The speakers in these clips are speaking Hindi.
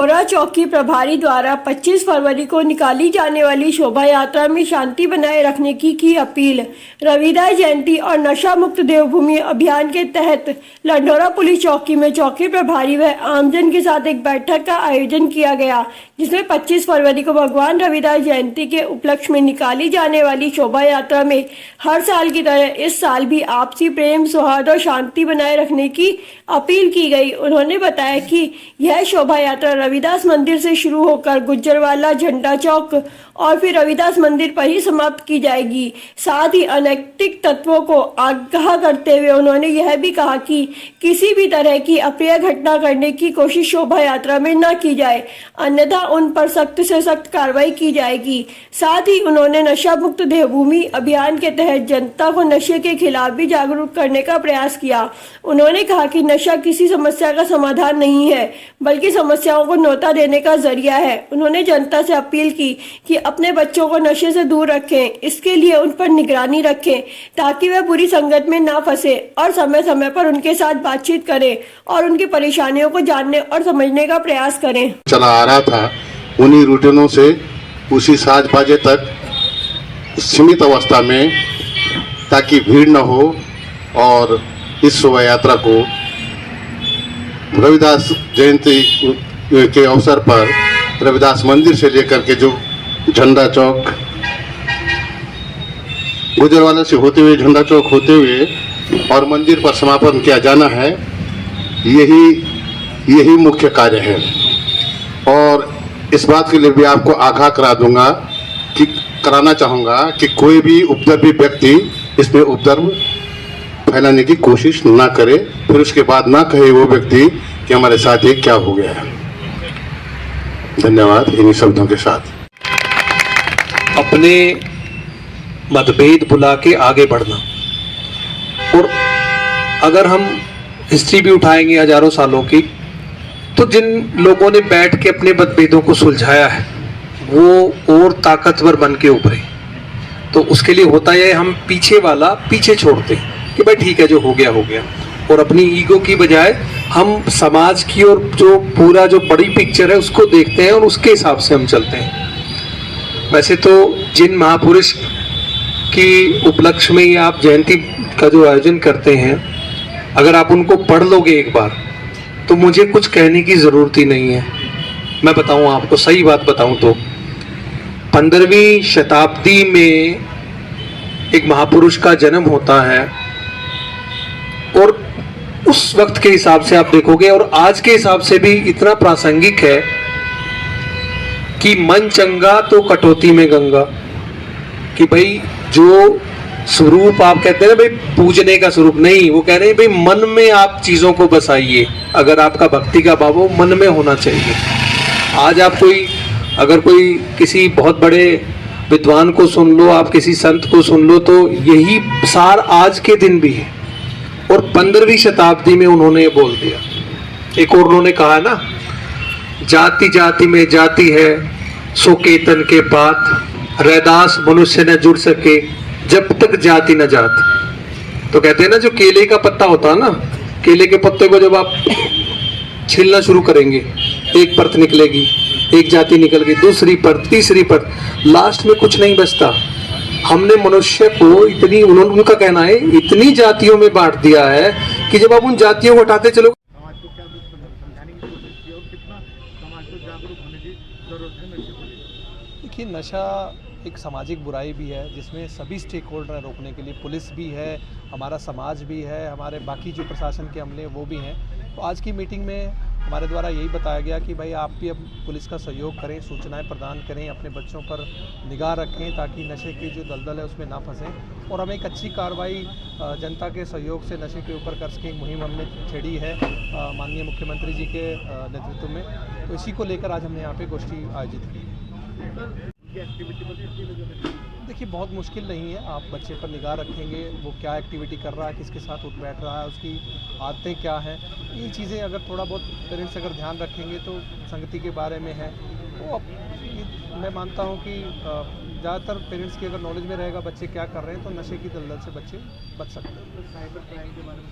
लंढोरा चौकी प्रभारी द्वारा 25 फरवरी को निकाली जाने वाली शोभा यात्रा में शांति बनाए रखने की अपील। रविदास जयंती और नशा मुक्त देवभूमि अभियान के तहत लंढोरा पुलिस चौकी में चौकी प्रभारी व आमजन के साथ एक बैठक का आयोजन किया गया, जिसमें 25 फरवरी को भगवान रविदास जयंती के उपलक्ष्य में निकाली जाने वाली शोभा यात्रा में हर साल की तरह इस साल भी आपसी प्रेम, सौहार्द और शांति बनाए रखने की अपील की गई। उन्होंने बताया कि यह शोभा यात्रा रविदास मंदिर से शुरू होकर गुज्जरवाला, झंडा चौक और फिर रविदास मंदिर पर ही समाप्त की जाएगी। साथ ही अनैतिक तत्वों को आगाह करते हुए उन्होंने यह भी कहा कि किसी भी तरह की अप्रिय घटना करने की कोशिश शोभा यात्रा में न की जाए, अन्यथा उन पर सख्त से सख्त कार्रवाई की जाएगी। साथ ही उन्होंने नशा मुक्त देवभूमि अभियान के तहत जनता को नशे के खिलाफ भी जागरूक करने का प्रयास किया। उन्होंने कहा कि नशा किसी समस्या का समाधान नहीं है, बल्कि समस्याओं को न्योता देने का जरिया है। उन्होंने जनता से अपील की कि अपने बच्चों को नशे से दूर रखें, इसके लिए उन पर निगरानी रखें ताकि वे बुरी संगत में ना फंसे और समय समय पर उनके साथ बातचीत करें और उनकी परेशानियों को जानने और समझने का प्रयास करें। चला आ रहा था उन्हीं रूटीनों से उसी 7 बजे तक सीमित अवस्था में, ताकि भीड़ न हो और इस शोभा यात्रा को रविदास जयंती के अवसर पर रविदास मंदिर से लेकर के जो झंडा चौक, गुजरवाला से होते हुए झंडा चौक होते हुए और मंदिर पर समापन किया जाना है, यही मुख्य कार्य है। और इस बात के लिए भी आपको आगाह कराना चाहूँगा कि कोई भी उपद्रवी व्यक्ति इसमें उपद्रव फैलाने की कोशिश ना करे, फिर उसके बाद ना कहे वो व्यक्ति कि हमारे साथ ये क्या हो गया है। धन्यवाद। इन्हीं शब्दों के साथ अपने मतभेद भुला के आगे बढ़ना, और अगर हम हिस्ट्री भी उठाएंगे हजारों सालों की, तो जिन लोगों ने बैठ के अपने मतभेदों को सुलझाया है वो और ताकतवर बन के उभरे। तो उसके लिए होता है हम पीछे वाला पीछे छोड़ते हैं कि भाई ठीक है, जो हो गया हो गया, और अपनी ईगो की बजाय हम समाज की और जो पूरा जो बड़ी पिक्चर है उसको देखते हैं और उसके हिसाब से हम चलते हैं। वैसे तो जिन महापुरुष की उपलक्ष्य में आप जयंती का जो आयोजन करते हैं, अगर आप उनको पढ़ लोगे एक बार तो मुझे कुछ कहने की ज़रूरत ही नहीं है। मैं बताऊं आपको, सही बात बताऊं तो 15वीं शताब्दी में एक महापुरुष का जन्म होता है, और उस वक्त के हिसाब से आप देखोगे और आज के हिसाब से भी इतना प्रासंगिक है कि मन चंगा तो कटौती में गंगा। कि भाई जो स्वरूप आप कहते हैं ना भाई पूजने का स्वरूप नहीं, वो कह रहे हैं भाई मन में आप चीज़ों को बसाइए। अगर आपका भक्ति का भाव हो मन में होना चाहिए। आज आप अगर कोई किसी बहुत बड़े विद्वान को सुन लो, आप किसी संत को सुन लो, तो यही सार आज के दिन भी है। और 15वीं शताब्दी में उन्होंने ये बोल दिया। एक और उन्होंने कहा ना, जाति जाति में जाति है सो केतन के पात, रैदास मनुष्य न जुड़ सके जब तक जाति न जात। तो कहते हैं ना, जो केले का पत्ता होता है ना, केले के पत्ते को जब आप छीलना शुरू करेंगे, एक परत निकलेगी, एक जाति निकल गई, दूसरी परत, तीसरी परत, लास्ट में कुछ नहीं बचता। हमने मनुष्य को इतनी, उनका कहना है, इतनी जातियों में बांट दिया है कि जब आप उन जातियों को हटाते चलोगे, समाज को क्या समझाने की कोशिश की और कितना समाज को जागरूक होने की जरूरत है नशे को लेकर। देखिए, नशा एक सामाजिक बुराई भी है जिसमें सभी स्टेक होल्डर हैं रोकने के लिए। पुलिस भी है, हमारा समाज भी है, हमारे बाकी जो प्रशासन के अमले वो भी हैं। तो आज की मीटिंग में हमारे द्वारा यही बताया गया कि भाई आप भी अब पुलिस का सहयोग करें, सूचनाएं प्रदान करें, अपने बच्चों पर निगाह रखें ताकि नशे की जो दलदल है उसमें ना फंसें, और हम एक अच्छी कार्रवाई जनता के सहयोग से नशे के ऊपर कर सकें। एक मुहिम हमने छेड़ी है माननीय मुख्यमंत्री जी के नेतृत्व में। तो इसी को लेकर आज हमने यहाँ पे गोष्ठी आयोजित की। देखिए, बहुत मुश्किल नहीं है। आप बच्चे पर निगाह रखेंगे, वो क्या एक्टिविटी कर रहा है, किसके साथ उठ बैठ रहा है, उसकी आदतें क्या हैं, ये चीज़ें अगर थोड़ा बहुत पेरेंट्स अगर ध्यान रखेंगे तो संगति के बारे में है। तो अब मैं मानता हूँ कि ज़्यादातर पेरेंट्स की अगर नॉलेज में रहेगा बच्चे क्या कर रहे हैं, तो नशे की दलदल से बच्चे बच सकते हैं। साइबर क्राइम के बारे में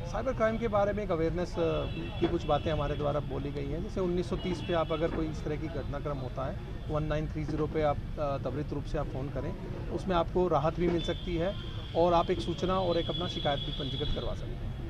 साइबर क्राइम के बारे में एक अवेयरनेस की कुछ बातें हमारे द्वारा बोली गई हैं। जैसे 1930 पे आप अगर कोई इस तरह की घटनाक्रम होता है 1930 पे आप त्वरित रूप से आप फ़ोन करें, उसमें आपको राहत भी मिल सकती है और आप एक सूचना और एक अपना शिकायत भी पंजीकृत करवा सकते हैं।